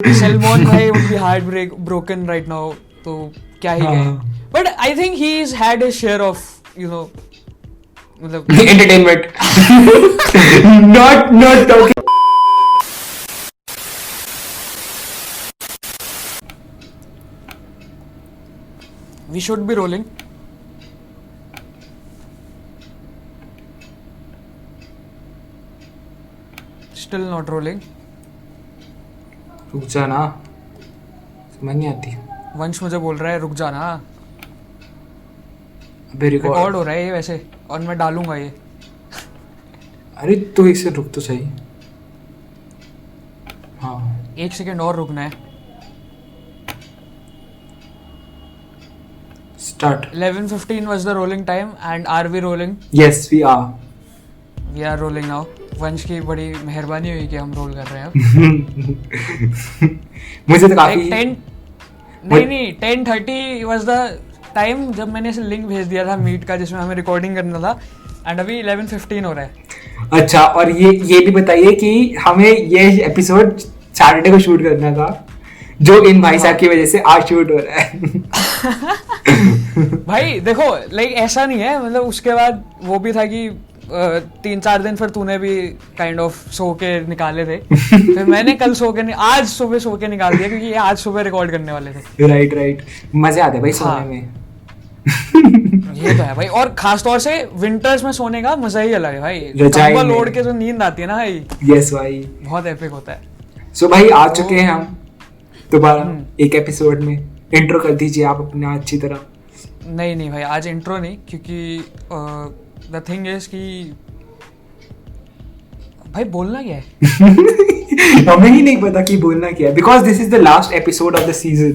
सलमान भाई would be broken right now, तो क्या ही कहें. But I think he's had his share of, मतलब entertainment. Not talking. we should be rolling. Still not rolling. रुक जा ना, समझ नहीं आती. वंश मुझे बोल रहा है रुक जाना. अबे रिकॉर्ड हो रहा है ये वैसे, और मैं डालूंगा ये. अरे तो इसे रुक तो सही. हाँ 1 सेकेंड और रुकना है. Start. 11:15 was the rolling time, and are we rolling? Yes, we are. We are rolling now. वंश की बड़ी मेहरबानी हुई कि हम रोल कर रहे हैं अब. मुझे तो काफी नहीं 10:30 was the time जब मैंने इसे लिंक भेज दिया था मीट का जिसमें हमें रिकॉर्डिंग करना था, एंड अभी 11:15 हो रहा है. अच्छा, और ये भी बताइए कि हमें ये एपिसोड सैटरडे को शूट करना था, जो इन भाई साहब की वजह से आज शूट हो रहा है. भाई देखो लाइक ऐसा नहीं है, मतलब उसके बाद वो भी था कि 3-4 दिन फिर तूने भी काइंड ऑफ सो के निकाले थे. फिर मैंने कल आज सुबह सो के निकाल दिया, क्योंकि ये आज सुबह रिकॉर्ड करने वाले थे. राइट मजे आते हैं भाई सोने में. ये तो है भाई, और खास तौर से विंटर्स में सोने का मजा ही अलग है भाई. कंबल ओढ़ के जो नींद आती है ना भाई, यस भाई, बहुत एपिक होता है. सो भाई आ चुके हैं हम दोबारा एक एपिसोड में. इंट्रो कर दीजिए आप अपना अच्छी तरह. नहीं भाई आज इंट्रो नहीं, क्योंकि द थिंग इज कि भाई बोलना क्या है. हमें ही नहीं पता कि बोलना क्या है, because this is the last episode of the season.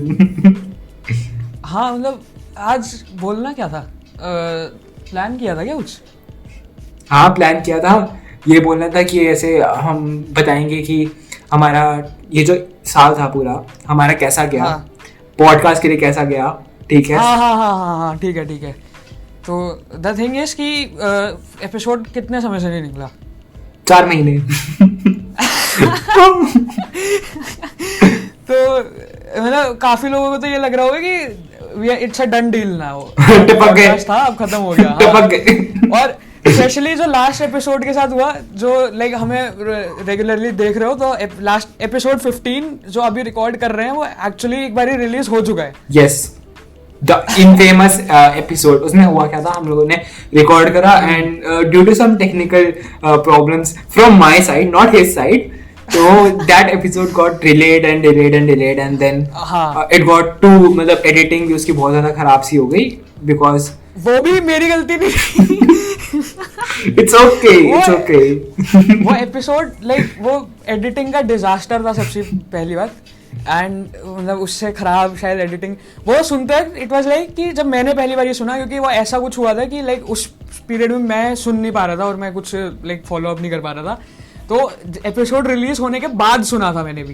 हाँ मतलब आज बोलना क्या था, प्लान किया था क्या कुछ. हाँ प्लान किया था, ये बोलना था कि ऐसे हम बताएंगे कि हमारा ये जो साल था पूरा हमारा कैसा गया. हाँ. पॉडकास्ट के लिए कैसा गया. ठीक है. हाँ ठीक है. तो द थिंग इज कि एपिसोड कितने समय से नहीं निकला. 4 महीने. तो मतलब काफी लोगों को तो ये लग रहा होगा कि इट्स अ डन डील ना. वो टपक गए था, अब खत्म हो गया. टपक गए. और स्पेशली जो लास्ट एपिसोड के साथ हुआ, जो लाइक हमें रेगुलरली देख रहे हो, तो लास्ट एपिसोड 15 जो अभी रिकॉर्ड कर रहे हैं वो एक्चुअली एक बार ही रिलीज हो चुका है. Yes, the infamous episode. उसमें हुआ क्या था, हम लोगों ने रिकॉर्ड करा and due to some technical problems from my side, not his side, so that episode got delayed and then it got to मतलब editing भी उसकी बहुत ज़्यादा खराब सी हो गई, because वो भी मेरी गलती नहीं. it's okay. वो एपिसोड लाइक वो एडिटिंग का डिजास्टर था सबसे पहली बात, एंड मतलब उससे खराब शायद एडिटिंग. वो सुनते हैं इट वाज लाइक कि जब मैंने पहली बार ये सुना, क्योंकि वो ऐसा कुछ हुआ था कि लाइक उस पीरियड में मैं सुन नहीं पा रहा था और मैं कुछ लाइक फॉलो अप नहीं कर पा रहा था, तो एपिसोड रिलीज होने के बाद सुना था मैंने भी,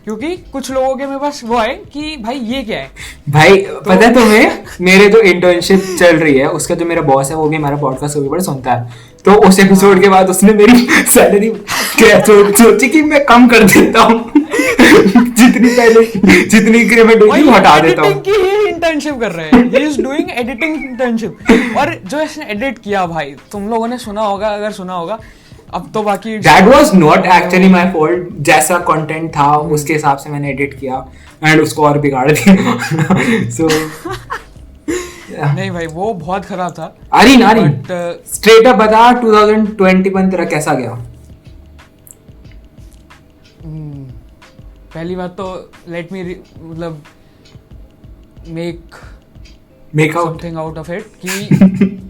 क्योंकि कुछ लोगों के मेरे पास वो है कि भाई ये क्या है भाई. तो पता है तुम्हें, मेरे जो इंटर्नशिप चल रही है उसका जो मेरा बॉस है वो भी हमारा पॉडकास्ट को भी बड़ा सुनता है. तो उस एपिसोड के बाद उसने मेरी सैलरी सोची कि मैं कम कर देता हूँ. जितनी इंक्रीमेंट होगी वो हटा देता हूँ. की ही इंटर्नशिप कर रहे हैं. He is doing editing internship. और जो इसने एडिट किया भाई, तुम लोगों ने सुना होगा, अगर सुना होगा. अब तो बाकी that was not actually my fault. जैसा कंटेंट था उसके हिसाब से मैंने एडिट किया एंड उसको और बिगाड़ दिया. so नहीं भाई वो बहुत खराब था. आरीन स्ट्रेट अप बता 2021 तेरा कैसा गया. पहली बात तो लेट मी मतलब make something out of it कि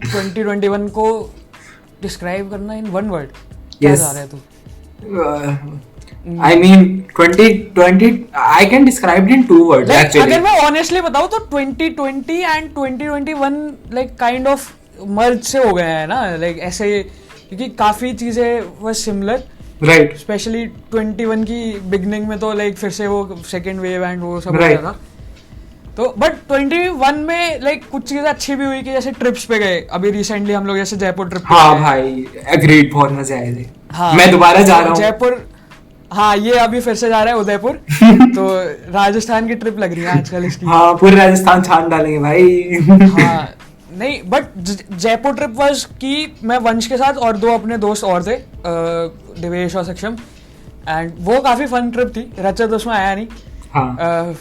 2021 को डिस्क्राइब करना इन वन वर्ड. क्या जा रहा है तू. I mean 2020 I can describe it in 2 words like, actually. अगर मैं honestly बताऊँ तो 2020 and 2021 like kind of merge से हो गए हैं ना, like ऐसे, क्योंकि काफी चीजें वो similar, right, स्पेशली 21 की बिगनिंग में तो लाइक फिर से वो सेकेंड वेव एंड वो सब हो गया था. तो बट 21 में लाइक कुछ चीजें अच्छी भी हुई कि जैसे ट्रिप्स पे गए. अभी रिसेंटली हम लोग जैसे जयपुर ट्रिप. हाँ भाई एग्रीड, बहुत मजे आए थे. हाँ, मैं दोबारा जा रहा हूँ जयपुर. हाँ ये अभी फिर से जा रहा है उदयपुर तो राजस्थान की ट्रिप लग रही है आजकल इसकी। हाँ पूरे राजस्थान छान डालेंगे भाई। हाँ नहीं बट जयपुर ट्रिप वाज कि मैं वंश के साथ और 2 अपने दोस्त और थे, दिवेश और सक्षम, एंड वो काफी फन ट्रिप थी। रचत उसमें आया नहीं। हाँ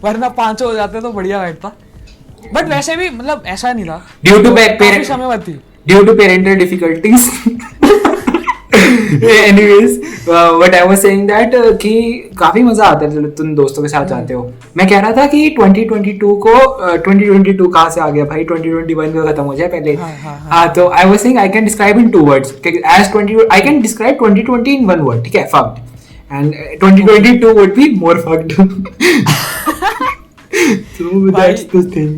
वरना 5 हो जाते तो बढ़िया बैठता, बट वैसे भी मतलब ऐसा नहीं था। ड्यू टू काफी समय बाद थी। Due to parental difficulties. Anyways, what I was saying that कि काफी मजा आता है जब तुम दोस्तों के साथ जाते हो। मैं कह रहा था कि 2022 को 2022 कहाँ से आ गया भाई, 2021 भी खत्म हो जाए पहले। हाँ तो I was saying I can describe in 2 words as 20 I can describe 2020 in 1 word, ठीक है, fucked, and 2022 would be more fucked. So that's the thing.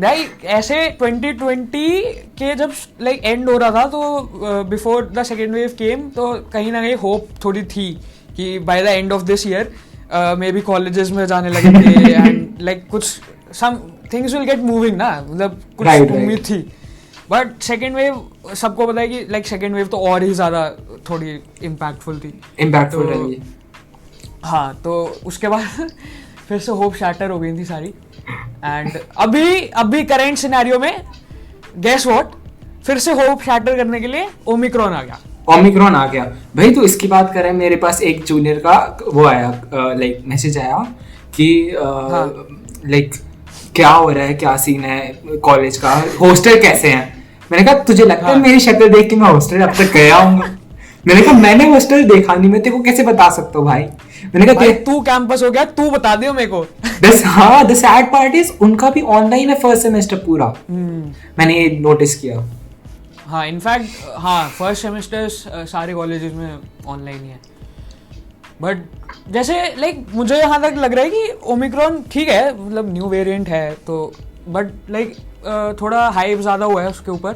नहीं ऐसे 2020 के जब लाइक एंड हो रहा था तो before the second wave came तो कहीं ना कहीं होप थोड़ी थी कि by the end of this year maybe colleges में जाने लगेंगे एंड लाइक कुछ some things will get moving ना, मतलब कुछ उम्मीद थी। बट सेकेंड वेव सबको पता है कि लाइक सेकेंड वेव तो और ही ज्यादा थोड़ी इम्पैक्टफुल थी। हाँ तो उसके बाद फिर से होप शैटर हो गई थी सारी। एंड अभी करंट सिनेरियो में गेस व्हाट, फिर से होप शैटर करने के लिए ओमिक्रॉन आ गया भाई। तो इसकी बात करें, मेरे पास एक जूनियर का वो आया लाइक मैसेज आया कि लाइक क्या हो रहा है, क्या सीन है कॉलेज का, हॉस्टल कैसे हैं। मैंने कहा तुझे लगता है मेरी शक्ल देख के मैं हॉस्टल अब तक गया हूँ? मैंने कहा मैंने हॉस्टल देखा नहीं, मैं तेरे को कैसे बता सकता हूँ भाई। मैंने कहा तू कैंपस हो गया, तू बता दियो मेरे को। हाँ द सैड पार्ट इज उनका भी ऑनलाइन है फर्स्ट सेमेस्टर पूरा। मैंने ये नोटिस किया। हाँ इनफैक्ट हाँ फर्स्ट सेमेस्टर्स सारे कॉलेजेस में ऑनलाइन ही है। बट जैसे लाइक मुझे यहाँ तक लग रहा है कि ओमिक्रॉन ठीक है, मतलब न्यू वेरिएंट है तो, बट लाइक थोड़ा हाइप ज़्यादा हुआ है उसके ऊपर,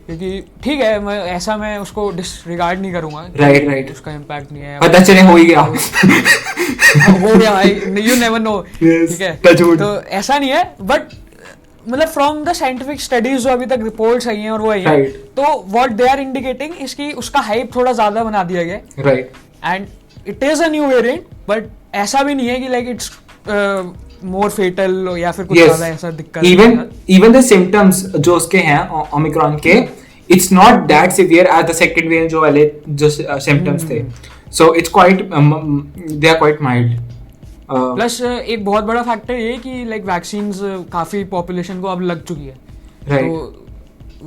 क्योंकि ठीक है मैं उसको डिसरिगार्ड नहीं करूंगा। राइट उसका इम्पैक्ट नहीं है, पता चले हो ही गया। हो गया भाई, यू नेवर नो, ठीक है। तो ऐसा नहीं है, बट मतलब फ्रॉम द साइंटिफिक स्टडीज जो अभी तक रिपोर्ट्स आई हैं और वो आई हैं, तो व्हाट दे आर इंडिकेटिंग इसकी उसका हाइप थोड़ा ज्यादा बना दिया गया, right. And it is a new variant, but ऐसा भी नहीं है कि लाइक इट्स मोर फेटल या फिर कुछ ज्यादा ऐसा दिक्कत। इवन द सिम्टम्स जो उसके हैं ओमिक्रॉन के, it's not that severe as the second wave जो वाले जो सिम्टम्स थे। So it's quite they are quite mild. Plus एक बहुत बड़ा फैक्टर ये कि लाइक वैक्सीन्स काफी पॉपुलेशन को अब लग चुकी है, तो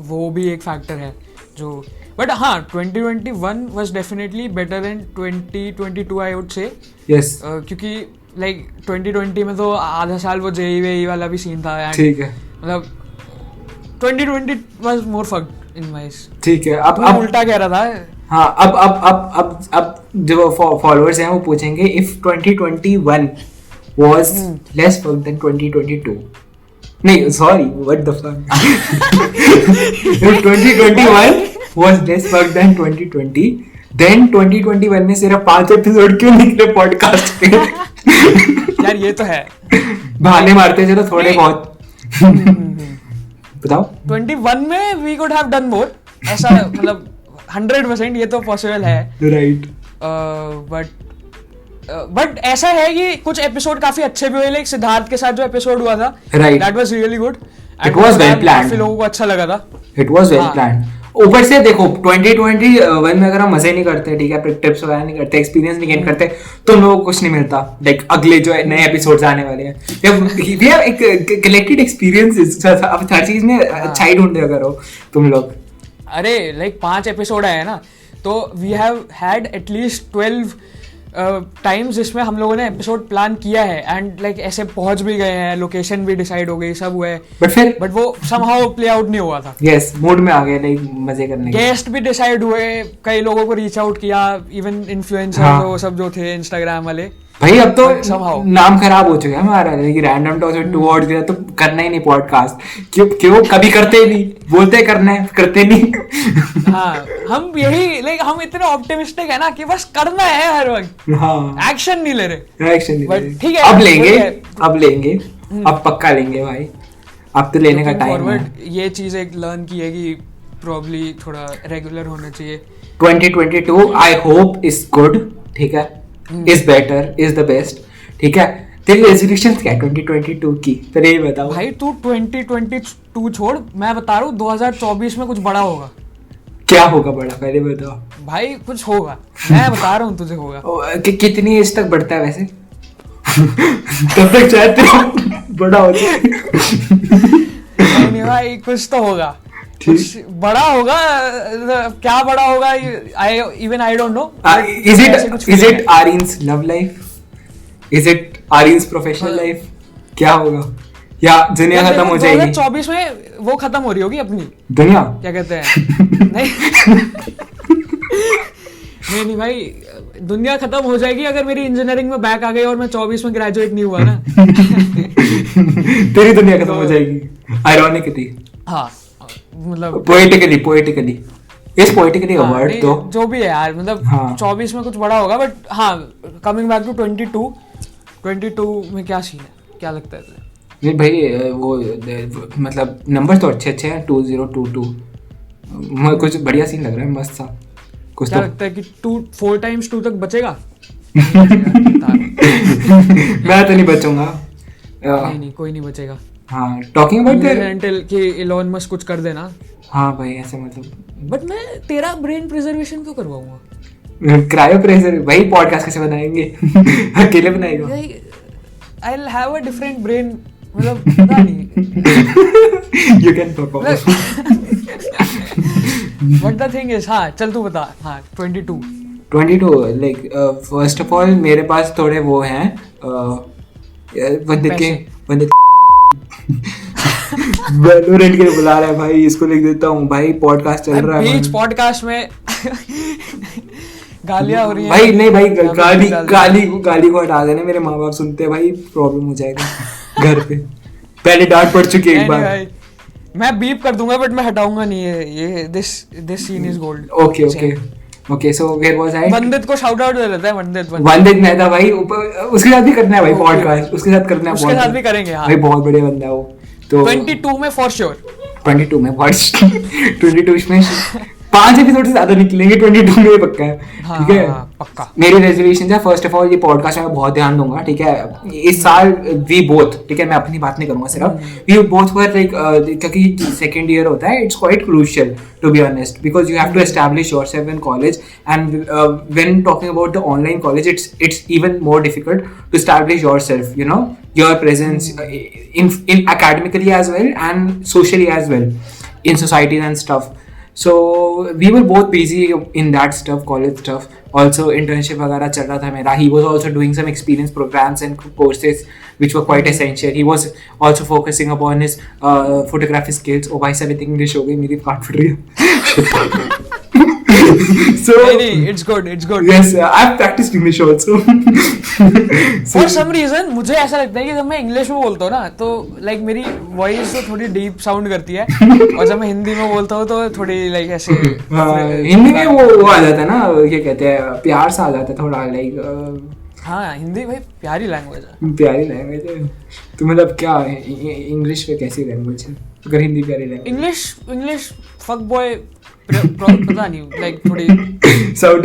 वो भी एक फैक्टर है जो। बट हाँ 2021 was definitely better than 2022 I would say. Yes क्योंकि लाइक 2020 में तो आधा साल वो जेईई वाला भी सीन था, ठीक है, मतलब 2020 was more fucked in my. ठीक है। अब उल्टा कह रहा था। हाँ अब जो फॉलोअर्स हैं वो पूछेंगे if 2021 was less fucked than 2022, नहीं sorry what the fuck, if 2021 was less fucked than 2020 then 2021 में सिर्फ 5 एपिसोड क्यों निकले पॉडकास्ट पे? यार ये तो है, बहाने मारते चलो थोड़े बहुत। बताओ 21 में we could have done more, ऐसा मतलब 100% ये तो पॉसिबल है, राइट। बट ऐसा है कि कुछ एपिसोड काफी अच्छे भी हुए, लाइक सिद्धार्थ के साथ जो एपिसोड हुआ था, that was really good, it was well planned, काफी लोगों को अच्छा लगा था, इट वाज वेल प्लान्ड। ऊपर से देखो 2021 में अगर हम मजे नहीं करते, ठीक है, टिप्स वगैरह नहीं करते, एक्सपीरियंस नहीं गेन करते, तो लोगों को कुछ नहीं मिलता। लाइक अगले जो नए एपिसोड्स आने वाले हैं, वी हैव एक कलेक्टेड एक्सपीरियंसेस, अब हर चीज में अच्छाई ढूंढते करो तुम लोग। अरे लाइक 5 एपिसोड आए ना, तो we have had at least 12 times जिसमें हम लोगों ने एपिसोड प्लान किया है, एंड लाइक ऐसे पहुंच भी गए हैं, लोकेशन भी डिसाइड हो गई, सब हुआ है, बट वो समहाउ प्ले आउट नहीं हुआ था। यस, मूड में आ गए नहीं मजे करने के। गेस्ट भी डिसाइड हुए, कई लोगों को रीच आउट किया, इवन इन्फ्लुएंसर वो सब जो थे इंस्टाग्राम वाले। भाई अब तो नाम खराब हो चुका है हमारा, रैंडम टॉक्स में 2 वर्ड दिया तो करना ही नहीं पॉडकास्ट, क्यों कभी करते नहीं, बोलते करना है करते नहीं। हाँ हम यही लाइक हम इतने ऑप्टिमिस्टिक है ना कि बस करना है हर वक्त, हाँ एक्शन नहीं ले रहे, एक्शन नहीं ले रहे। ठीक है अब लेंगे अब पक्का लेंगे भाई, अब तो लेने का टाइम है। ये चीज एक लर्न की है कि प्रॉब्ली थोड़ा रेगुलर होना चाहिए। 2022 आई होप इज गुड, ठीक है, is better, is the best, ठीक है। तेरी रेजोल्यूशन क्या है 2022 की? तो ये बताओ भाई तू 2022 छोड़, मैं बता रहा हूँ 2024 में कुछ बड़ा होगा। क्या होगा बड़ा, पहले बताओ भाई कुछ होगा, मैं बता रहा हूँ तुझे होगा। कितनी एज तक बढ़ता है वैसे? तब तक शायद तेरा बड़ा हो जाए। नहीं भाई कुछ तो होगा, कुछ बड़ा होगा। क्या बड़ा होगा, I don't know. Is it Aryans love life? Is it Aryans professional life? क्या होगा? या दुनिया खत्म हो जाएगी? 2024 में वो खत्म हो रही होगी अपनी दुनिया, क्या कहते हैं नहीं भाई, दुनिया खत्म हो जाएगी अगर मेरी इंजीनियरिंग में बैक आ गई और मैं 24 में ग्रेजुएट नहीं हुआ ना। तेरी दुनिया खत्म हो जाएगी आयरॉनिकली। हाँ मतलब पोएटिकली इस पोएटिकली का वर्ड तो जो भी है यार, मतलब हाँ। 24 में कुछ बड़ा होगा। बट हाँ, कमिंग बैक टू 22 में क्या सीन है, क्या लगता है तुझे? नहीं भाई वो मतलब नंबर तो अच्छे हैं 2022। कुछ बढ़िया सीन लग रहा है, मस्त सा कुछ। क्या तो लगता है कि 4 times 2 तक बचेगा? मैं तो नहीं बचूंगा। नहीं कोई नहीं बचेगा। हाँ, टॉकिंग अबाउट कि इलॉन मस्क कुछ कर देना। हाँ भाई ऐसे मतलब। बट मैं तेरा ब्रेन प्रिजर्वेशन क्यों करवाऊंगा? क्रायो प्रेशर भाई, पॉडकास्ट कैसे बनाएंगे? अकेले बनाएगा? I will have a different brain, मतलब पता नहीं। You can perform. But the thing is, हाँ चल तू बता। हाँ 22 लाइक फर्स्ट ऑफ ऑल मेरे पास थोड़े वो हैं बंदे वैलोरेंट के लिए बुला रहा है भाई, इसको लिख देता हूँ भाई, पॉडकास्ट चल रहा है बीच पॉडकास्ट में गालियां हो रही हैं भाई। नहीं भाई, गाली को हटा देना, मेरे माँ बाप सुनते हैं भाई, प्रॉब्लम हो जाएगा घर पे। पहले डांट पड़ चुकी है एक बार। भाई मैं बीप कर दूंगा बट मैं हटाऊंगा नहीं ये this scene is gold. Okay so where was I? Vandit को शाउट आउट दे लेते हैं। वंदित मेहता भाई, उसके साथ भी करना है भाई पॉडकास्ट, उसके साथ करना है, उसके साथ भी करेंगे। हाँ भाई बहुत बढ़िया बंदा है वो तो। 22 में फॉर श्योर। 22 में 22 में 5 एपिसोड से ज्यादा निकलेंगे 22 में, पक्का है। ठीक है, पक्का। मेरी रेजोल्यूशन है फर्स्ट ऑफ ऑल ये पॉडकास्ट में बहुत ध्यान दूंगा, ठीक है। इस साल वी बोथ, ठीक है, मैं अपनी बात नहीं करूंगा सिर्फ, वी बोथ वर लाइक, क्योंकि सेकंड ईयर होता है, it's quite crucial to be honest, because you have to establish yourself in college, and when talking about the online college it's even more difficult to establish yourself, you know, your presence in academically as well and socially as well in societies and stuff. So we were both busy in that stuff, college stuff. Also internship वगैरह चल रहा था मेरा. He was also doing some experience programs and courses which were quite essential. He was also focusing upon his photography skills. Oh भाई साहब इतनी English हो गई मेरी, काट फट रही है. So it's good. Yes, I've practiced English also. For some reason मुझे ऐसा लगता है कि जब मैं इंग्लिश में बोलता हूँ ना तो लाइक मेरी वॉइस तो थोड़ी डीप साउंड करती है, और जब मैं हिंदी में बोलता हूँ तो थोड़ी लाइक ऐसे हिंदी में वो आ जाता है ना, क्या कहते हैं, प्यार सा आ जाता है थोड़ा, लाइक हाँ हिंदी भाई प्यारी लैंग्वेज है. तो मतलब क्या इंग्लिश में कैसी लैंग्वेज है अगर हिंदी प्यारी लैंग्वेज? इंग्लिश फक बॉय पता नहीं, लाइक थोड़ी साउथ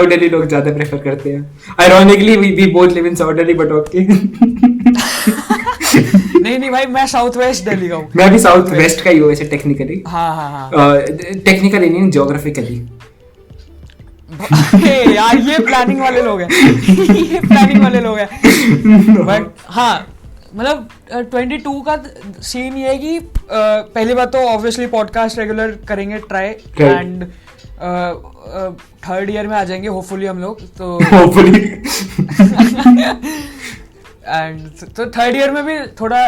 दिल्ली लोग ज्यादा प्रेफर करते हैं. Ironically we both live in south Delhi, but okay. नहीं भाई मैं साउथ वेस्ट दिल्ली का हूँ. मैं भी साउथ वेस्ट का ही हूँ वैसे टेक्निकली. हाँ टेक्निकली नहीं, ज्योग्राफिकली. यार ये प्लानिंग वाले लोग हैं. बट हाँ मतलब 22 का सीन ये है कि पहली बात तो ऑब्वियसली पॉडकास्ट रेगुलर करेंगे ट्राई, एंड थर्ड ईयर में आ जाएंगे होपफुली हम लोग तो. होपफुली. एंड तो थर्ड ईयर में भी थोड़ा,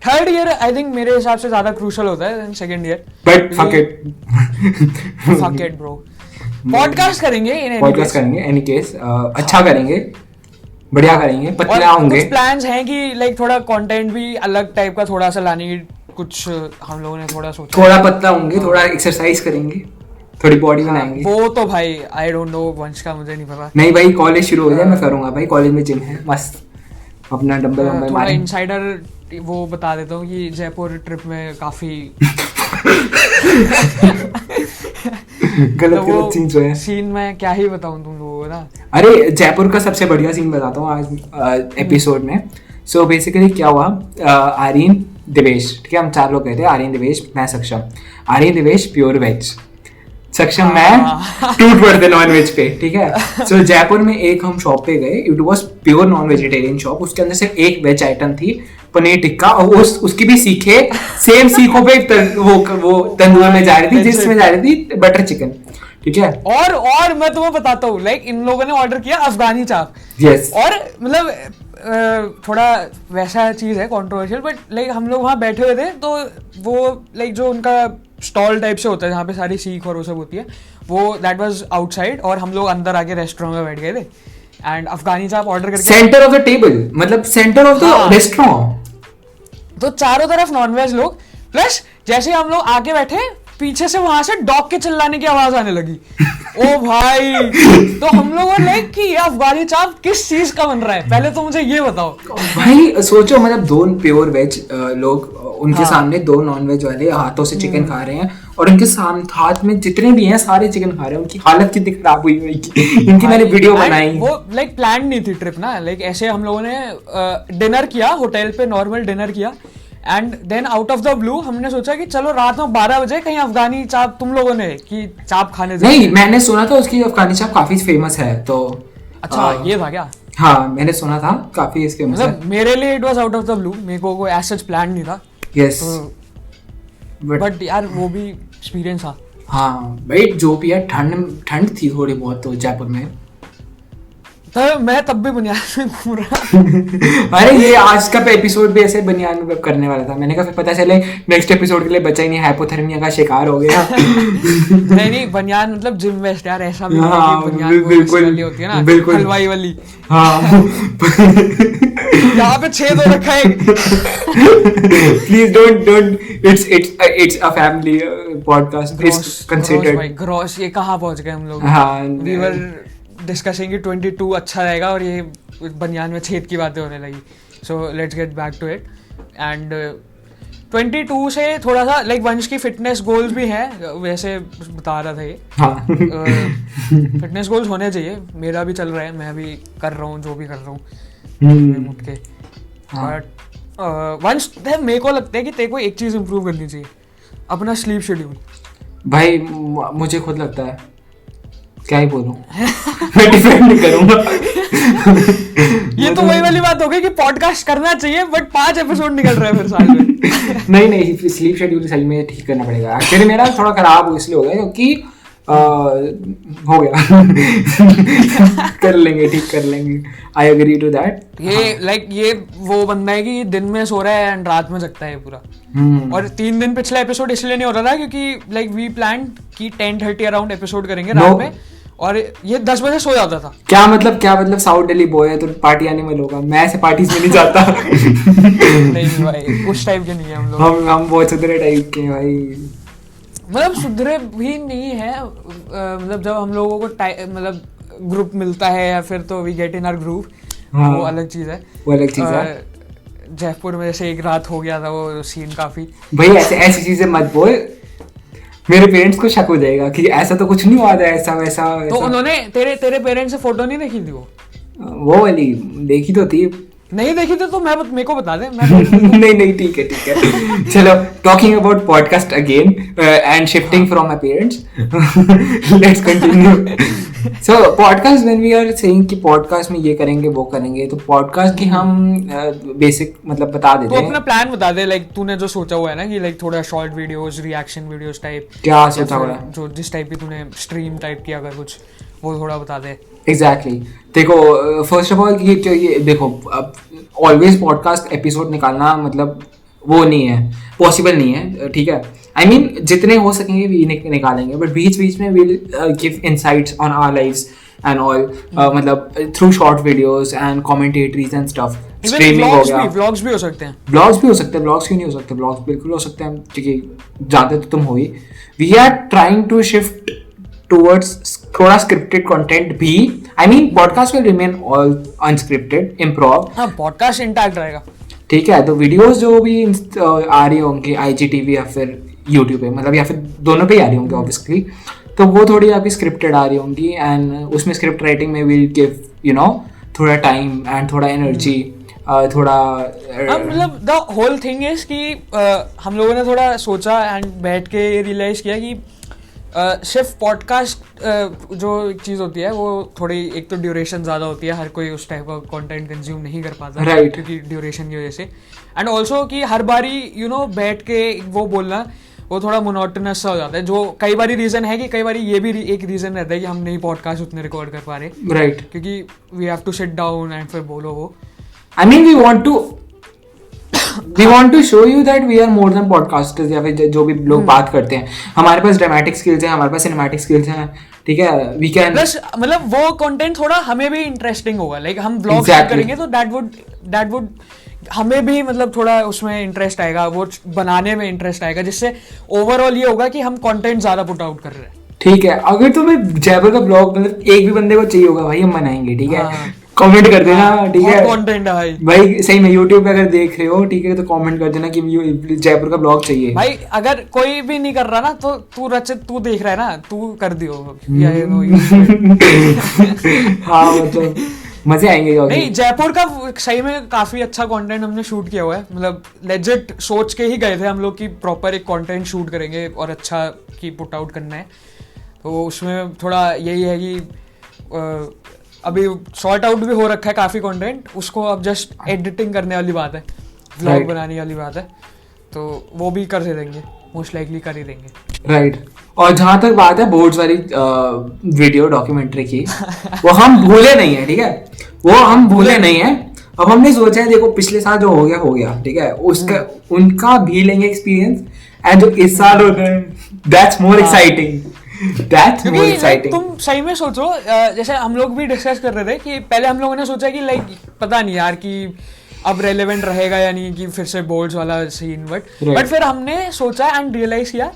थर्ड ईयर आई थिंक मेरे हिसाब से ज्यादा क्रूशल होता है then second year. But fuck it bro. Podcast करेंगे एनी केस. अच्छा करेंगे, बढ़िया करेंगे, पतला होंगे. कुछ प्लान्स हैं कि लाइक थोड़ा कंटेंट भी अलग टाइप का थोड़ा सा लाने की कुछ हम लोगों ने थोड़ा सोचा. थोड़ा पतला होंगे, थोड़ा एक्सरसाइज करेंगे, थोड़ी बॉडी बनाएंगे. वो तो भाई आई डोंट नो वंश का, मुझे नहीं पता. नहीं भाई कॉलेज शुरू हो जाए मैं करूंगा भाई. कॉलेज में जिम है मस्त, अपना डंबल मारेंगे. इनसाइडर वो बता देता हूँ कि जयपुर ट्रिप में काफी गलत गलत सीन्स हुए हैं। सीन मैं क्या ही बताऊं तुम लोगों को ना। अरे जयपुर का सबसे बढ़िया सीन बताता हूँ आज एपिसोड में। सो बेसिकली क्या हुआ, आर्यन दिवेश, ठीक है, हम 4 लोग गए थे, आर्यन दिवेश मैं सक्षम। आर्यन दिवेश प्योर वेज, सक्षम मैं टूट पड़ते नॉन वेज पे, ठीक है। सो जयपुर में एक हम शॉप पे गए, it was pure non vegetarian shop, उसके अंदर सिर्फ एक वेज आइटम थी, पनीर टिक्का, और उसकी भी सीखे सेम सीखों पे वो तंदूर में जा रही थी जिसमें जा रही थी बटर चिकन, ठीक है। और मैं तुम्हें बताता हूँ, लाइक इन लोगों ने ऑर्डर किया अफगानी चाप। यस। और मतलब थोड़ा वैसा चीज है कंट्रोवर्शियल, बट लाइक हम लोग वहाँ बैठे हुए थे, तो वो लाइक जो उनका स्टॉल टाइप से होता है जहाँ पे सारी सीख और वो सब होती है, वो दैट वाज आउटसाइड, और हम लोग अंदर आके रेस्टोरेंट में बैठ गए थे एंड अफगानी चाप ऑर्डर करके सेंटर ऑफ द टेबल, मतलब सेंटर ऑफ द रेस्टोरेंट, तो चारों तरफ नॉनवेज लोग, प्लस जैसे हम लोग आके बैठे, पीछे से वहां से डॉग के चिल्लाने की आवाज आने लगी। ओ भाई, तो हम लोगों ने लाइक कि ये अफगानी चाप किस चीज का बन रहा है, पहले तो मुझे ये बताओ। भाई सोचो, मतलब 2 प्योर वेज लोग, उनके सामने 2 नॉन वेज वाले हाथों से चिकन खा रहे हैं, और उनके सामने हाथ में जितने भी हैं सारे चिकन खा रहे हैं, उनकी हालत कितनी खराब हुई इनकी मैंने वीडियो बनाई। वो लाइक प्लान नहीं थी ट्रिप ना, लाइक ऐसे हम लोगों ने डिनर किया होटल पे, नॉर्मल डिनर किया, and then out of the blue हमने सोचा कि चलो रात में 12 बजे कहीं अफगानी चाप, तुम लोगों ने कि चाप खाने जाए। नहीं, मैंने सुना था उसकी अफगानी चाप काफी फेमस है, तो अच्छा ये था क्या? हाँ मैंने सुना था काफी फेमस है। मतलब मेरे लिए it was out of the blue, मेरे को कोई एज सच प्लान नहीं था। यस, बट यार वो भी एक्सपीरियंस था। हाँ भाई, जो भी है, ठंड थी थोड़ी बहुत तो जयपुर में, तो मैं तब भी बनियान में घूम रहा। अरे ये आज का एपिसोड भी ऐसे बनियान में करने वाला था, मैंने कहा फिर पता चले नेक्स्ट एपिसोड के लिए बचा ही नहीं, हाइपोथर्मिया का शिकार हो गया। नहीं बनियान मतलब जिम वेस्ट यार, ऐसा भी नहीं कि बनियान बिल्कुल वाली होती है ना, बिल्कुल हलवाई वाली। हाँ यहाँ पे छेद हो रखा है। Please don't it's a family podcast, it's considered gross. ये कहाँ पहुंच गए हम लोग? हाँ, वी वर डिस्कसिंग कि 22 अच्छा रहेगा और ये बनियान में छेद की बातें होने लगी। So let's get back to it. And 22 से थोड़ा सा लाइक वंश की फिटनेस गोल्स भी हैं, वैसे बता रहा था ये। हाँ। फिटनेस गोल्स होने चाहिए, मेरा भी चल रहा है, मैं भी कर रहा हूँ जो भी कर रहा हूँ उठ के। बट वंश मेरे को लगता है कि तेरे को एक चीज़ इम्प्रूव करनी चाहिए, अपना स्लीप शेड्यूल। भाई मुझे खुद लगता है, क्या ही बोलूं। मैं डिफेंड नहीं करूंगा। ये तो वही वाली बात हो गई कि पॉडकास्ट करना चाहिए बट 5 एपिसोड निकल रहे हैं फिर साल में। नहीं, स्लीप शेड्यूल सही में ठीक करना पड़ेगा। एक्चुअली मेरा थोड़ा खराब हो इसलिए हो गया क्योंकि हो गया। ठीक कर लेंगे। I agree to that. ये लाइक ये वो बंदा है कि दिन में सो रहा है एंड रात में जगता है पूरा। और 3 दिन पिछला एपिसोड इसलिए नहीं हो रहा था क्योंकि लाइक वी प्लान कि 10:30 अराउंड एपिसोड करेंगे रात में, और ये 10 बजे सो जाता था। क्या मतलब साउथ दिल्ली बॉय है तो पार्टी एनिमल होगा। मैं ऐसे पार्टीज में नहीं जाता। नहीं भाई, उस टाइप के नहीं है हम लोग। हम बहुत सुधरे टाइप के भाई। मतलब सुधरे भी नहीं है, मतलब जब हम लोगों को मतलब ग्रुप मिलता है या फिर तो we get in our group, वो अलग चीज है। जयपुर में जैसे एक रात हो गया था, वो सीन काफी। भाई ऐसी चीजें मत बोल, मेरे पेरेंट्स को शक हो जाएगा कि ऐसा तो कुछ नहीं हुआ था, ऐसा वैसा। तो उन्होंने तेरे पेरेंट्स से फोटो नहीं देखी थी? वो वाली देखी तो थी। नहीं देखी थी तो मेरे को बता दे। नहीं ठीक है। चलो, talking about podcast again and shifting from my parents, let's continue. So podcast, when we are saying कि पॉडकास्ट में ये करेंगे वो करेंगे, तो पॉडकास्ट की हम बेसिक मतलब बता देते हैं। तो अपना प्लान बता दे, लाइक तूने जो सोचा हुआ है ना कि लाइक थोड़ा short videos, reaction videos type. क्या सोचा हुआ है? जो जिस टाइप की तूने स्ट्रीम टाइप किया अगर कुछ, वो थोड़ा बता दे। एग्जैक्टली। देखो, फर्स्ट ऑफ ऑल ये देखो, ऑलवेज पॉडकास्ट एपिसोड निकालना मतलब वो नहीं है, पॉसिबल नहीं है, ठीक है। आई मीन जितने हो सकेंगे भी निकालेंगे, बट बीच में will give insights on our lives and all, मतलब through short videos and commentaries and stuff. Streaming हो गया, व्लॉग्स भी हो सकते हैं। व्लॉग्स क्यों नहीं हो सकते? व्लॉग्स बिल्कुल हो सकते हैं, ठीक है, जानते तो तुम हो ही। We are trying to shift towards थोड़ा स्क्रिप्टेड कंटेंट भी। I mean podcast will remain all unscripted, improv. हाँ, पॉडकास्ट इंटैक्ट रहेगा, ठीक है। तो वीडियोस जो भी आ रही होंगी IGTV या फिर यूट्यूब पे, मतलब या फिर दोनों पे ही आ रही होंगी ऑब्वियसली, तो वो थोड़ी आपकी स्क्रिप्टेड आ रही होंगी, एंड उसमें स्क्रिप्ट राइटिंग में विल गिव यू नो थोड़ा टाइम एंड थोड़ा एनर्जी, थोड़ा मतलब द होल थिंग इज कि हम लोगों ने थोड़ा सोचा एंड बैठ के रियलाइज किया कि सिर्फ पॉडकास्ट जो एक चीज़ होती है वो थोड़ी, एक तो ड्यूरेशन ज़्यादा होती है, हर कोई उस टाइप का कंटेंट कंज्यूम नहीं कर पाता, Right. क्योंकि ड्यूरेशन की वजह से, एंड ऑल्सो कि हर बारी यू नो बैठ के वो बोलना वो थोड़ा मोनोटोनस सा हो जाता है, जो कई बारी रीज़न है कि कई बारी ये भी एक रीज़न रहता है कि हम नहीं पॉडकास्ट उतने रिकॉर्ड कर पा रहे, राइट. क्योंकि we have to sit down and फिर बोलो वो. I mean, we want to show you that we are more than podcasters, या फिर जो भी लोग बात करते हैं, हमारे पास ड्रामेटिक स्किल्स हैं, हमारे पास सिनेमैटिक स्किल्स हैं, ठीक है, वी कैन प्लस मतलब वो कंटेंट थोड़ा हमें भी इंटरेस्टिंग होगा, लाइक हम ब्लॉग Exactly. करेंगे तो दैट वुड हमें भी मतलब थोड़ा उसमें इंटरेस्ट आएगा, वो बनाने में इंटरेस्ट आएगा, जिससे ओवरऑल ये होगा कि हम कंटेंट ज्यादा पुट आउट कर रहे हैं. ठीक है. अगर तुम्हें जयपुर का ब्लॉग मतलब एक भी बंदे को चाहिए होगा भाई, हम बनाएंगे, ठीक है, हाँ. कमेंट कर देना, ठीक है, कंटेंट है भाई. भाई सही में यूट्यूब पे अगर देख रहे हो, ठीक है, तो कमेंट कर देना कि जयपुर का ब्लॉग चाहिए भाई. अगर कोई भी नहीं कर रहा ना तो तू देख रहा है ना, तू कर दियो. हाँ मतलब मजे आएंगे. नहीं, जयपुर का सही में काफी अच्छा कंटेंट हमने शूट किया हुआ है, मतलब लेजिट सोच के ही गए थे हम लोग कि प्रॉपर एक कंटेंट शूट करेंगे और अच्छा की पुट आउट करना है, तो उसमें थोड़ा यही है कि अभी सॉर्ट आउट भी हो रखा है काफी कंटेंट, उसको अब जस्ट एडिटिंग करने वाली बात है, व्लॉग बनाने वाली बात है, तो वो भी कर देंगे, मोस्ट लाइकली कर ही देंगे. राइट. और जहां तक बात है बोर्ड्स वाली वीडियो डॉक्यूमेंट्री की, वो हम भूले नहीं है, ठीक है, वो हम भूले नहीं है. अब हमने सोचा है, देखो पिछले साल जो हो गया, ठीक है, उसका उनका भी लेंगे एक्सपीरियंस, एंड जो इस साल हो गए, that's more exciting. That's more exciting. तुम सही में सोचो, जैसे हम लोग भी डिस्कस कर रहे थे कि पहले हम लोगों ने सोचा कि लाइक पता नहीं यार कि अब रेलेवेंट रहेगा या नहीं, कि फिर से बोर्ड्स वाला सीन, बट फिर हमने सोचा एंड रियलाइज किया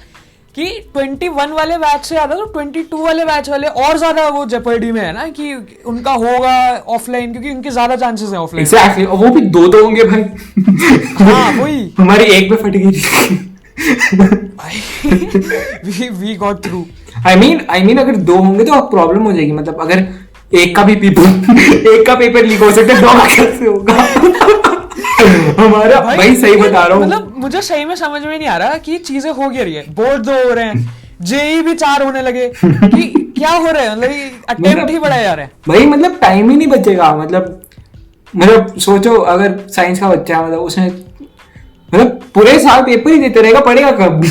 कि 21 वाले बैच से ज्यादा तो 22 वाले बैच वाले और ज्यादा वो जेपर्डी में है ना, कि उनका होगा ऑफलाइन, क्योंकि उनके ज्यादा चांसेस हैं ऑफलाइन. Exactly. वो भी दो होंगे भाई. हाँ वही. हमारी एक पे फट गई थी. we got through. I mean अगर दो होंगे तो प्रॉब्लम हो जाएगी, मतलब अगर एक का पेपर लीक हो सकता है, दो का कैसे होगा? हमारा भाई सही बता रहा हूँ, मतलब मुझे सही में समझ में नहीं आ रहा कि चीजें हो क्या रही है. बोर्ड 2 हो रहे हैं, जेई भी 4 होने लगे, कि क्या हो रहा है, मतलब अटेम्प्ट ही बढ़ाया जा रहा है भाई. मतलब टाइम ही नहीं बचेगा. मतलब सोचो, अगर साइंस का बच्चा मतलब उसने मतलब पूरे साल पेपर ही देते रहेगा, पढ़ेगा कब?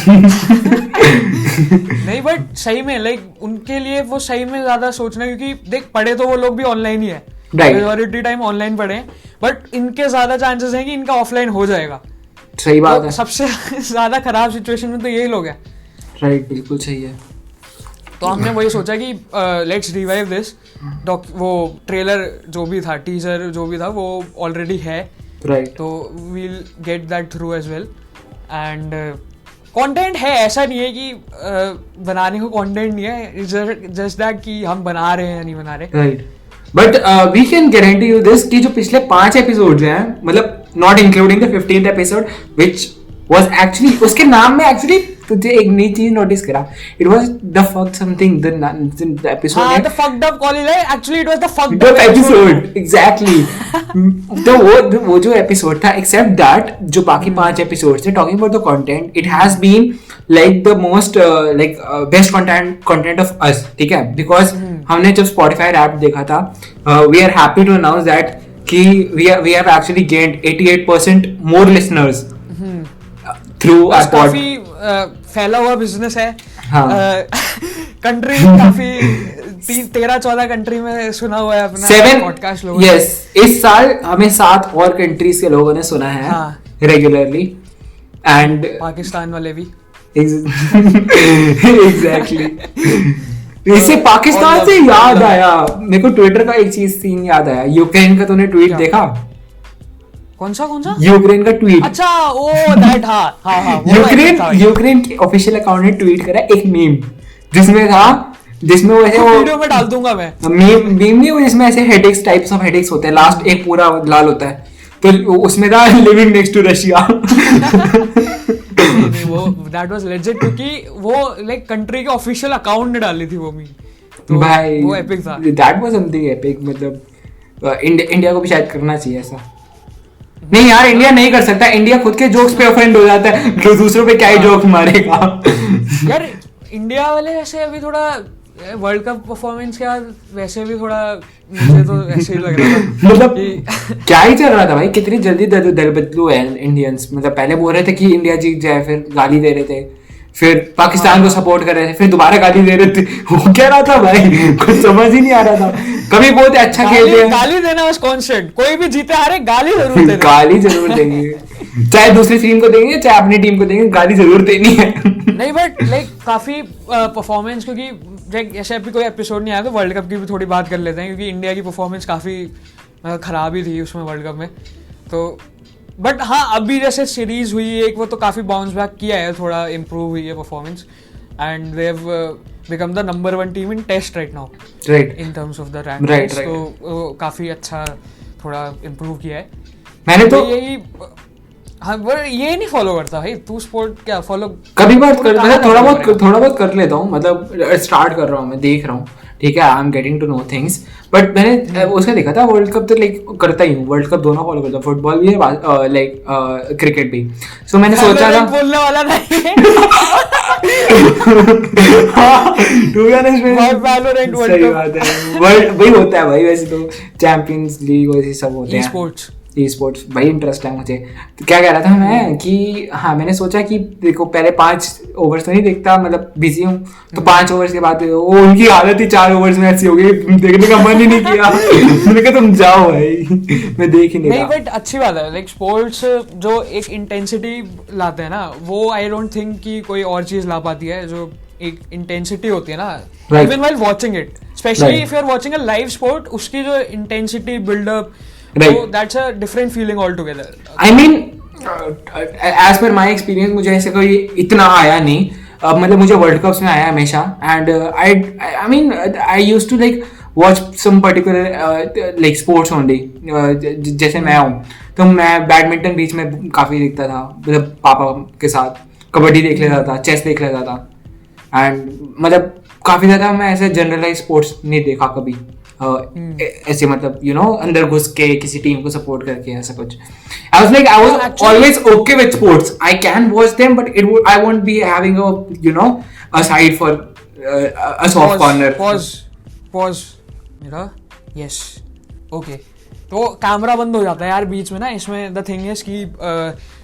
नहीं, बट सही में लाइक उनके लिए वो सही में ज्यादा सोचना, क्योंकि देख पढ़े तो वो लोग भी ऑनलाइन ही है, मेजॉरिटी टाइम ऑनलाइन पढ़े, बट इनके ज्यादा चांसेस हैं कि इनका ऑफलाइन हो जाएगा. सही बात है. सबसे ज्यादा खराब सिचुएशन में तो यही लोग हैं. राइट, बिल्कुल सही है. तो हमने वही सोचा कि लेट्स रिवाइव दिस. वो ट्रेलर जो भी था, टीजर जो भी था, वो ऑलरेडी है. राइट. तो we'll get that through as well, and content है, ऐसा नहीं है कि बनाने को कंटेंट नहीं है, जस्ट दैट कि हम बना रहे हैं या नहीं बना रहे. Right. But we can guarantee you this कि जो पिछले 5 एपिसोड हैं, मतलब not including the 15th episode which was actually, उसके नाम में एक्चुअली तुझे एक नई चीज नोटिस करा, it was the fuck something, the episode है द फक्ड अप कॉलेज है, actually it was the fucked up episode. Exactly. तो वो जो एपिसोड था, एक्सेप्ट दैट जो बाकी 5 एपिसोड थे, talking about the content, it has been like the most like best content of us, ठीक है, बिकॉज हमने जब स्पॉटिफाई ऐप देखा था, we are happy to announce that कि we have actually gained 88% more listeners through our pod. काफी फैला हुआ बिजनेस है. हाँ. कंट्री काफी 13-14 कंट्री में सुना हुआ है अपना पॉडकास्ट लोगों ने. यस, इस साल हमें 7 और कंट्रीज के लोगों ने सुना है रेगुलरली, एंड पाकिस्तान वाले भी. एग्जैक्टली. इससे पाकिस्तान से याद आया मेरे को, ट्विटर का एक चीज सीन याद आया. यूक्रेन का तूने ट्वीट देखा? कौन सा यूक्रेन का ट्वीट. अच्छा, ओ दैट. हाँ यूक्रेन के ऑफिशियल अकाउंट ने ट्वीट करा एक मीम, जिसमें वो ऐसे वीडियो में डाल दूंगा मैं. मीम नहीं, वो जिसमें ऐसे हेडेक्स, टाइप्स ऑफ हेडेक्स होते हैं, लास्ट एक पूरा लाल होता है, तो उसमें था लिविंग नेक्स्ट टू रशिया. वो दैट वाज लेजिट, क्योंकि वो लाइक कंट्री के ऑफिशियल अकाउंट ने डाली थी वो मीम, तो भाई वो एपिक था। दैट वाज समथिंग एपिक, मतलब इंडिया को भी शायद करना चाहिए ऐसा। नहीं यार, इंडिया नहीं कर सकता, इंडिया खुद के जोक्स पे ऑफेंड हो जाता है, तो दूसरों पे क्या ही जोक मारेगा। यार इंडिया वाले वैसे अभी थोड़ा वर्ल्ड कप परफॉर्मेंस के बाद वैसे भी थोड़ा मुझे तो ऐसे ही लग रहा था मतलब कि क्या ही चल रहा था भाई, कितनी जल्दी दल बदलू है इंडियंस। मतलब पहले बोल रहे थे कि इंडिया जीत जाए, फिर गाली दे रहे थे, फिर पाकिस्तान को सपोर्ट कर रहे थे, फिर दोबारा गाली दे रहे थे। वो क्या रहा था भाई, कुछ समझ ही नहीं आ रहा था। कभी बोलते अच्छा खेलते हैं, गाली देना बस कॉन्स्टेंट, कोई भी जीते हारे गाली जरूर देना। गाली जरूर देंगे, चाहे दूसरी टीम को देंगे चाहे अपनी टीम को देंगे, गाली जरूर देनी है। नहीं बट लाइक काफी परफॉर्मेंस, क्योंकि जैसे अभी कोई एपिसोड नहीं आया तो वर्ल्ड कप की भी थोड़ी बात कर लेते हैं, क्योंकि इंडिया की परफॉर्मेंस काफी खराब ही थी उसमें वर्ल्ड कप में। तो बट हाँ, अभी जैसे सीरीज हुई एक, वो तो काफी बाउंस बैक किया है, थोड़ा इम्प्रूव हुई है performance, and they have become the number 1 team in test right now, right, in terms of the rank. Right. तो काफी अच्छा थोड़ा इम्प्रूव किया है। मैंने तो यही हाँ, ये नहीं फॉलो करता भाई तू स्पोर्ट, क्या फॉलो कभी बात कर, मतलब थोड़ा बहुत कर लेता हूँ, मतलब स्टार्ट कर रहा हूँ मैं, देख रहा हूँ, ठीक है, I am getting to know things. But मैंने उसका देखा था वर्ल्ड कप, तो लाइक करता ही हूँ, वर्ल्ड कप दोनों फॉलो करता हूँ, फुटबॉल भी है लाइक क्रिकेट भी। सो मैंने सोचा था बोलने वाला नहीं है। To be honest Valorant World सही Cup। बात है, वर्ल्ड वही होता है भाई, वैसे तो चैंपियंस लीग वैसे सब होते हैं, स्पोर्ट्स ई स्पोर्ट्स भाई इंटरेस्ट है मुझे। तो क्या कह रहा था मैं कि हाँ, मैंने सोचा कि देखो पहले 5 ओवर्स तो नहीं देखता, मतलब बिजी हूँ, तो 5 ओवर्स के बाद वो उनकी हालत ही 4 ओवर्स में ऐसी हो गई, देखने का मन ही नहीं किया। मैंने कहा तुम जाओ भाई, मैं देख ही नहीं नहीं रहा। बट अच्छी बात है, लाइक स्पोर्ट्स जो एक इंटेंसिटी लाते हैं ना, वो आई डोंट थिंक कि कोई और चीज ला पाती है, जो एक इंटेंसिटी होती है ना, Right. Even while watching it, especially Right. If you are watching a live sport, उसकी जो intensity buildup, Right. so that's a different feeling altogether. I mean as per my experience मुझे ऐसे कोई इतना आया नहीं, मतलब मुझे वर्ल्ड कप्स में आया हमेशा, and I mean I use to like watch some particular like sports only. जैसे मैं हूँ तो मैं बैडमिंटन बीच में काफ़ी देखता था, मतलब पापा के साथ कबड्डी देख लेता था, चेस देख लेता था, एंड मतलब काफ़ी ज़्यादा मैं ऐसे जनरलाइज स्पोर्ट्स नहीं देखा कभी, ऐसे मतलब यू नो अंदर घुस के किसी टीम को सपोर्ट करके ऐसा कुछ। I was always okay with sports, I can watch them, but I won't be having a you know a side for a soft corner. Pause मेरा, यस ओके। तो कैमरा बंद हो जाता है यार बीच में ना, इसमें द थिंग इज कि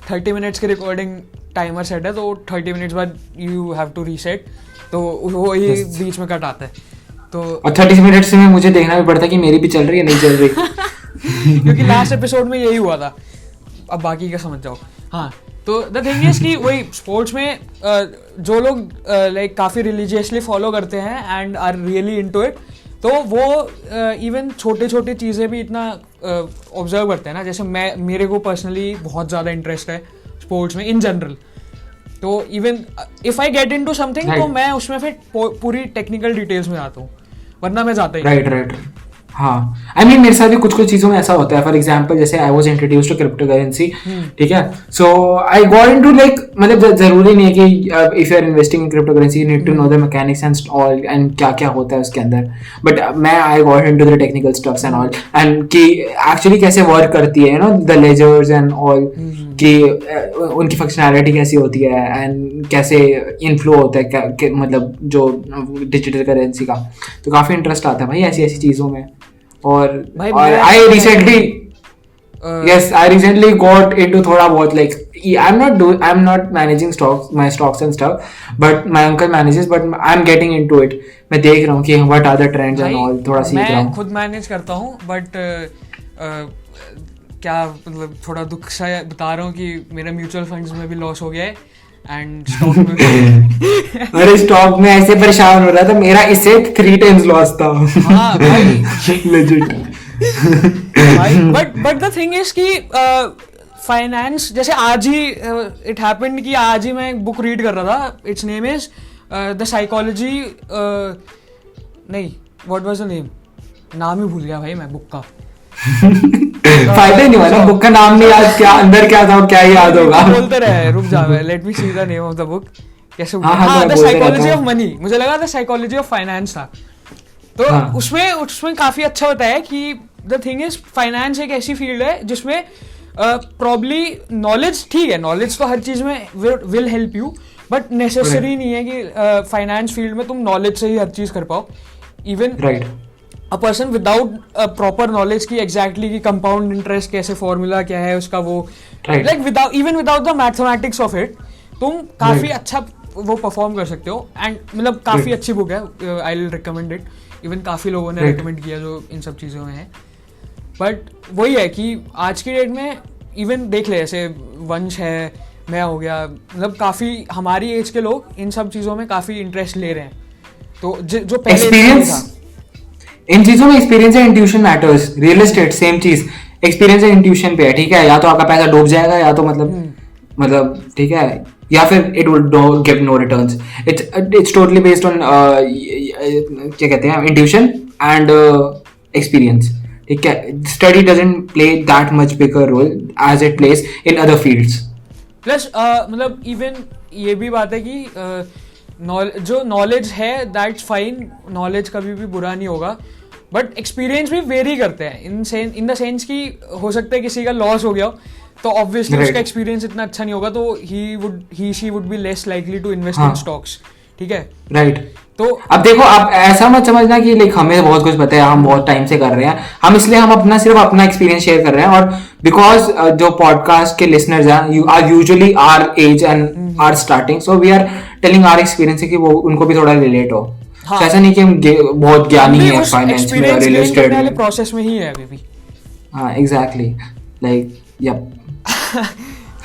30 मिनट्स की रिकॉर्डिंग टाइमर सेट है, तो 30 मिनट्स बाद यू हैव टू रीसेट, तो वो ही बीच में कट आता है। तो और 30 मिनट्स में मुझे देखना भी पड़ता है कि मेरी भी चल रही है नहीं चल रही। क्योंकि लास्ट एपिसोड में यही हुआ था, अब बाकी का समझ जाओ। हाँ, तो द थिंग इज कि वही स्पोर्ट्स में जो लोग लाइक काफ़ी रिलीजियसली फॉलो करते हैं and are really into it, तो वो इवन छोटे छोटे चीज़ें भी इतना ऑब्जर्व करते हैं ना। जैसे मेरे को पर्सनली बहुत ज़्यादा इंटरेस्ट है स्पोर्ट्स में इन जनरल, तो even if I get into something तो मैं उसमें फिर पूरी टेक्निकल डिटेल्स में आता हूँ, वरना मैं जाता ही राइट राइट। हाँ, आई मीन मेरे साथ भी कुछ कुछ चीज़ों में ऐसा होता है। फॉर एग्जाम्पल जैसे I was introduce to crypto currency, ठीक है, so I got into like, मतलब जरूरी नहीं है कि if you are investing in crypto currency you need to know the mechanics and all एंड क्या क्या होता है उसके अंदर, बट मैं I got into the technical stuffs and all, and कि एक्चुअली कैसे वर्क करती है, you know the ledgers and all, कि उनकी फंक्शनैलिटी कैसी होती है एंड कैसे इनफ्लो होता है मतलब जो डिजिटल करेंसी का। तो काफ़ी इंटरेस्ट आता है भाई ऐसी ऐसी चीज़ों में। और I recently got into थोड़ा बहुत like I'm not managing my stocks and stuff, but my uncle manages, but I'm getting into it. मैं देख रहा हूँ कि what are the trends and all, थोड़ा सीख रहा हूँ। मैं खुद मैनेज करता हूँ, बट क्या मतलब थोड़ा दुख सा बता रहा हूँ कि मेरे म्यूचुअल फंड्स में भी लॉस हो गया है एंड स्टॉक में अरे स्टॉक में ऐसे परेशान हो रहा था, मेरा इससे 3 times लॉस था। हाँ भाई legit। But the thing is कि फाइनेंस, जैसे आज ही इट हैपेंड कि आज ही मैं एक बुक रीड कर रहा था, it's name is the psychology, नहीं व्हाट वाज द नेम, नाम ही भूल गया भाई मैं बुक का, फायदा ही नहीं हुआ ना, बुक का नाम नहीं याद, क्या अंदर क्या था क्या याद होगा। बोलते रहे, रुक जा, let me see the name of the book. कैसे, हाँ, द साइकोलॉजी ऑफ मनी, मुझे लगा द साइकोलॉजी ऑफ फाइनेंस था। तो हाँ। उसमें काफी अच्छा बताया कि द थिंग इज फाइनेंस एक ऐसी फील्ड है जिसमें प्रॉब्ली नॉलेज, ठीक है, नॉलेज तो हर चीज में will help you, but necessary नहीं है कि फाइनेंस फील्ड में तुम नॉलेज से ही हर चीज कर पाओ। Even right, a person without proper knowledge की एग्जैक्टली कि कंपाउंड इंटरेस्ट कैसे, फॉर्मूला क्या है उसका, वो like without the mathematics of it तुम काफी अच्छा वो परफॉर्म कर सकते हो। एंड मतलब काफी अच्छी बुक है, I will recommend it. Even काफी लोगों ने रिकमेंड किया जो इन सब चीजों में है। बट वही है कि आज की डेट में इवन देख ले, ऐसे वंश है, मैं हो गया, मतलब काफी हमारी एज के लोग इन सब चीजों में काफी इंटरेस्ट ले रहे हैं। तो जो पहले एक्सपीरियंस, इन चीजों में experience and intuition matters. Real estate same चीज, एक्सपीरियंस एंड इंट्यूशन पे है, ठीक है। या तो आपका पैसा डूब जाएगा, या तो मतलब ठीक है, या फिर it will give no returns. It's totally based on क्या कहते हैं, इंट्यूशन एंड एक्सपीरियंस, ठीक है। Study doesn't play that much bigger role as it plays in other fields. Plus मतलब इवन ये भी बात है कि जो नॉलेज है दैट्स फाइन, नॉलेज कभी भी बुरा नहीं होगा, बट एक्सपीरियंस भी वेरी करते हैं इन द सेंस कि हो सकता है किसी का लॉस हो गया हो, तो ऑब्वियसली उसका एक्सपीरियंस इतना अच्छा नहीं होगा, तो ही she would be less likely to invest in stocks, ठीक है। राइट। तो अब देखो, आप ऐसा मत समझना कि लाइक हमें बहुत कुछ पता है, हम बहुत टाइम से कर रहे हैं, हम इसलिए हम सिर्फ अपना एक्सपीरियंस शेयर कर रहे हैं। और बिकॉज जो पॉडकास्ट के लिसनर्स हैं you are usually our age and are starting, so we are telling our experience कि वो उनको भी थोड़ा रिलेट हो। हाँ, तो ऐसा नहीं कि हम बहुत ज्ञानी है फाइनेंस में, रियल एस्टेट में, प्रोसेस में ही है अभी भी। हाँ एग्जैक्टली, लाइक यप।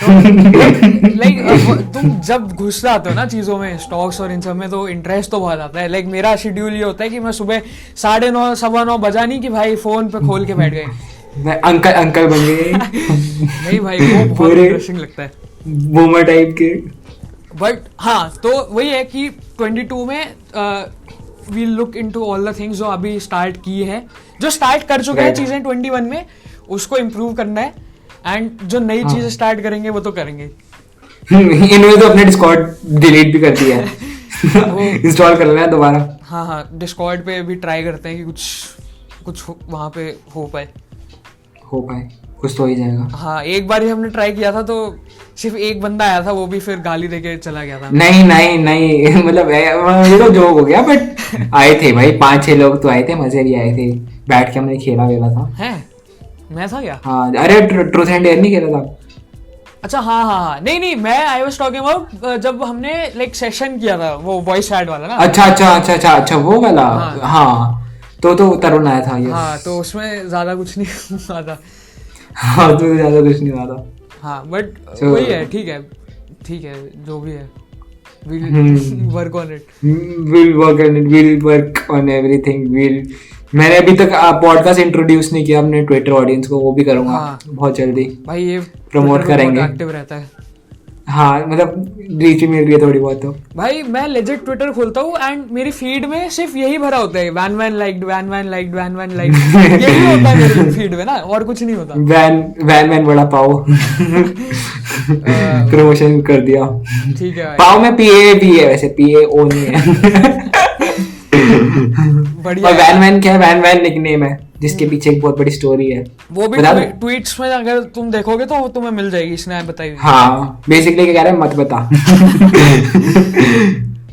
लाइक तुम जब घुस जाते हो ना चीजों में, स्टॉक्स और इन सब में, तो इंटरेस्ट तो बहुत आता है। लाइक मेरा शेड्यूल ये होता है कि मैं सुबह 9:30 9:15 बजा नहीं कि भाई फोन पे खोल के बैठ गए, मैं अंकल बन गए। नहीं भाई, वो बहुत इंटरेस्टिंग लगता है, बूमर टाइप के। बट हाँ, तो वही है कि 22 में we look into all the things जो अभी स्टार्ट की है, जो स्टार्ट कर चुके हैं चीजें 21 में, उसको इम्प्रूव करना है। एंड जो नई चीजें स्टार्ट करेंगे वो तो करेंगे। इन्होंने तो अपने डिस्कॉर्ड डिलीट भी कर दिया है, इंस्टॉल कर लेना है दोबारा। हाँ, डिस्कॉर्ड पे भी ट्राई करते हैं कि कुछ वहाँ पे हो पाए, कुछ तो हो ही जाएगा। हाँ, एक बार ही हमने ट्राई किया था तो सिर्फ एक बंदा आया था, वो भी फिर गाली देके चला गया था। नहीं मतलब ये तो जोक हो गया, बट आए थे भाई 5-6 लोग तो आए थे, मजे भी आए थे, बैठ के हमने खेला वेला था। हैं? मैं था क्या? हाँ, अरे ट्रूथ एंड डेयर नहीं खेला था? अच्छा, हाँ, नहीं, मैं आई वाज टॉकिंग अबाउट जब हमने लाइक सेशन किया था, वो वॉइस चैट वाला ना। अच्छा वो वाला। हाँ, तो तरुण आया था। हाँ, तो उसमें ज्यादा कुछ नहीं हुआ था। हाँ, तो ज्यादा कुछ नहीं हुआ था। हाँ, बट वही है, ठीक है, जो भी है, we'll work on it. We'll work on everything. मैंने अभी तक पॉडकास्ट इंट्रोड्यूस नहीं किया अपने ट्विटर ऑडियंस को, वो भी करूंगा। हाँ, बहुत जल्दी भाई, ये प्रमोट करेंगे। एक्टिव रहता है। हाँ, मतलब रीच मिल रही है थोड़ी बहुत। तो भाई मैं लेजिट ट्विटर खोलता हूँ एंड मेरी फीड में सिर्फ यही भरा होता है, वैन लाइक्ड यही होता है मेरी फीड में ना, और कुछ नहीं होता। वैन बड़ा पाओ प्रमोशन कर दिया। ठीक है, पाओ में पीए भी है, वैसे पीए ओ नहीं है। बढ़िया। और वैन क्या है? वैन निकनेम है जिसके पीछे एक बहुत बड़ी स्टोरी है। वो भी ट्वीट्स में अगर तुम देखोगे तो तुम्हें मिल जाएगी, इसने बताई हुई। हाँ, बेसिकली क्या कह रहा है, मत बता।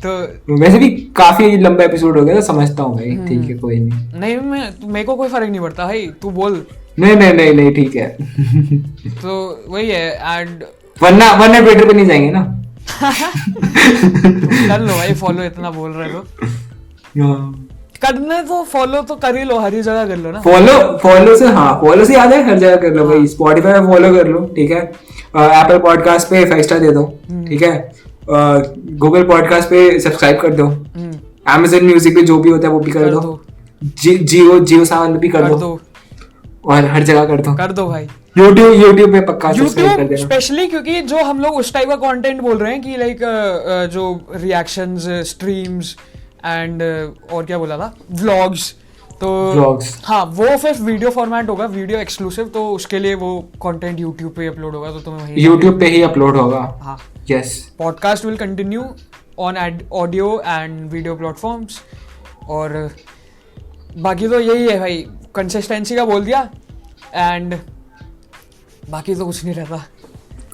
तो वैसे भी काफी लंबा एपिसोड हो गया, तो समझता हूँ भाई, ठीक है, कोई नहीं। मेरे को कोई फर्क नहीं पड़ता भाई, तू बोल। नहीं, ठीक है। तो वही है, एंड वरना ट्विटर पे नहीं जाएंगे ना। कर लो भाई फॉलो, इतना बोल रहे हो करने तो फॉलो तो कर ही लो, हर ही जगह कर लो ना। फॉलो से याद है, हर जगह कर लो भाई। स्पॉटिफाई पे फॉलो कर लो, ठीक है। एप्पल पॉडकास्ट पे 5 स्टार दे दो, ठीक है। गूगल पॉडकास्ट पे सब्सक्राइब कर दो, Amazon म्यूजिक पे जो भी होता है वो भी कर दो, जियो सावन भी कर दो, और हर जगह कर दो भाई। YouTube पे पक्का सब्सक्राइब कर देना, स्पेशली क्योंकि जो हम लोग उस टाइप का कंटेंट बोल रहे हैं कि लाइक जो रिएक्शंस, स्ट्रीम्स एंड और क्या बोला था, व्लॉग्स, तो Vlogs. हाँ वो फिर वीडियो फॉर्मेट होगा, वीडियो एक्सक्लूसिव, तो उसके लिए वो कंटेंट यूट्यूब पे अपलोड होगा, तो तुम्हें वहीं YouTube पे ही अपलोड होगा. हाँ. Yes. Podcast will continue on audio and video platforms. और बाकी तो यही है भाई, कंसिस्टेंसी का बोल दिया, एंड बाकी तो कुछ नहीं रहता.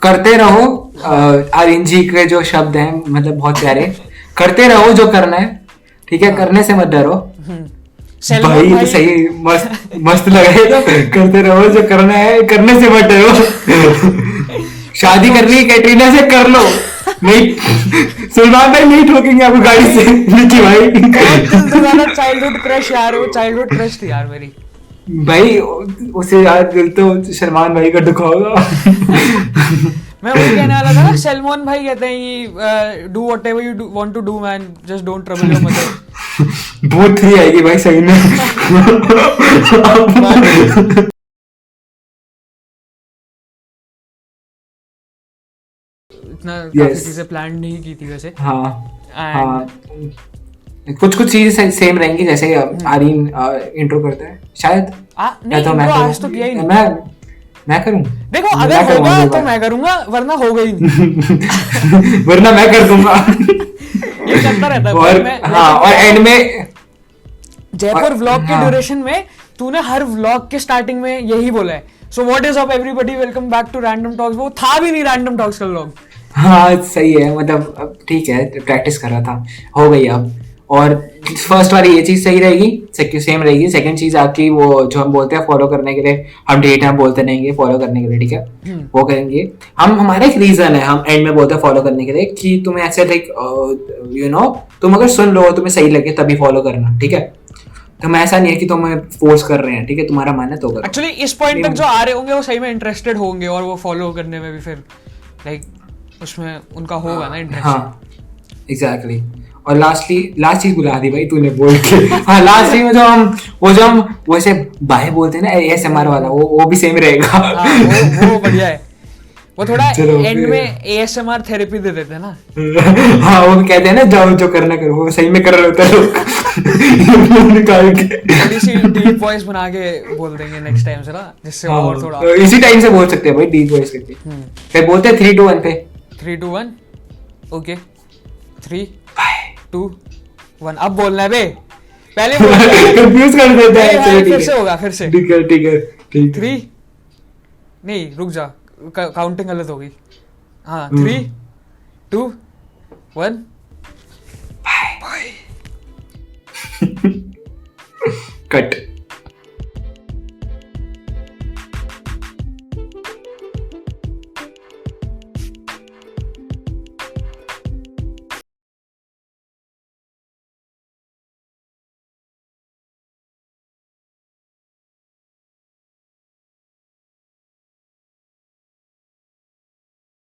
करते रहो. आर्यन जी के जो शब्द हैं मतलब बहुत प्यारे. करते रहो जो करना है, ठीक है, करने से मत डरो. भाई तो सही मस्त लगा है. तो करते रहो जो करना है, करने से मत डरो. शादी करनी है कैटरीना से, कर लो. नहीं सलमान भाई नहीं ठोकेंगे आपको गाड़ी से. निकी भाई चाइल्डहुड क्रश यार, वो चाइल्डहुड क्रश थी यार मेरी भाई. उसे यार दिल तो सलमान भाई का दुखा होगा. मैं वही कहने वाला था ना, सलमान भाई कहते हैं कि do whatever you want to do man, just don't trouble your mother. बहुत थ्री आएगी भाई सही में. इतना काफी चीजें प्लान नहीं की थी वैसे. हाँ. कुछ चीजें सेम रहेंगी जैसे आर्यन इंट्रो करता है शायद. नहीं तो मैं आज तो किया ही नहीं. मैं करूं. देखो अगर होगा तो मैं करूंगा, वरना होगा ही नहीं. वरना मैं कर दूंगा. ये चलता रहता है. और हाँ, और एंड में जयपुर व्लॉग के ड्यूरेशन में तूने हर व्लॉग के स्टार्टिंग में यही बोला है, so what is up everybody, welcome back to random talks. वो था भी नहीं रैंडम टॉक्स का व्लॉग. हाँ सही है, मतलब ठीक है, प्रैक्टिस कर रहा था, हो गई अब. और फर्स्ट वाली ये चीज सही रहेगी, सेम रहेगी. सेकंड चीज आपकी वो जो हम बोलते हैं फॉलो करने के लिए, हम डेट हम बोलते नहीं फॉलो करने के लिए, ठीक है, वो करेंगे हम. हमारा एक रीजन है, हम एंड में बोलते हैं फॉलो करने के लिए कि तुम्हें ऐसे लाइक यू नो, तुम अगर सुन लो, तुम्हें सही लगे तभी फॉलो करना, ठीक है. तो मैं ऐसा नहीं है कि तुम्हें फोर्स कर रहे हैं, ठीक है, तुम्हारा मन है तो करो. एक्चुअली इस पॉइंट तक जो आ रहे होंगे वो सही में इंटरेस्टेड होंगे, और वो फॉलो करने में भी फिर लाइक उसमें उनका होगा ना इंटरेस्ट. हाँ एग्जैक्टली. और लास्ट चीज बुला दी भाई तूने बोल के. हाँ लास्ट चीज में जो हम वैसे बाय बोलते हैं ना, ASMR वाला, वो भी सेम रहेगा. हाँ, वो बढ़िया है. वो थोड़ा एंड में ASMR थेरेपी दे देते हैं ना. हाँ वो कहते हैं ना, जाओ जो करना करो, वो सही में कर रहे होते हैं लोग. निकाल के थोड़ी सी डीप वॉइस बना के बोल देंगे नेक्स्ट टाइम से ना, जिससे और थोड़ा इसी टाइम से बोल सकते हैं भाई, डीप वॉइस करके. फिर बोलते हैं 3 2 1 पे. 3 2 1 ओके. 3 2 1 अब बोलना है बे, पहले कंफ्यूज कर देते हैं. फिर से होगा, फिर से. ठीक है 3 नहीं रुक जा, काउंटिंग गलत होगी. हाँ 3 2 1 कट.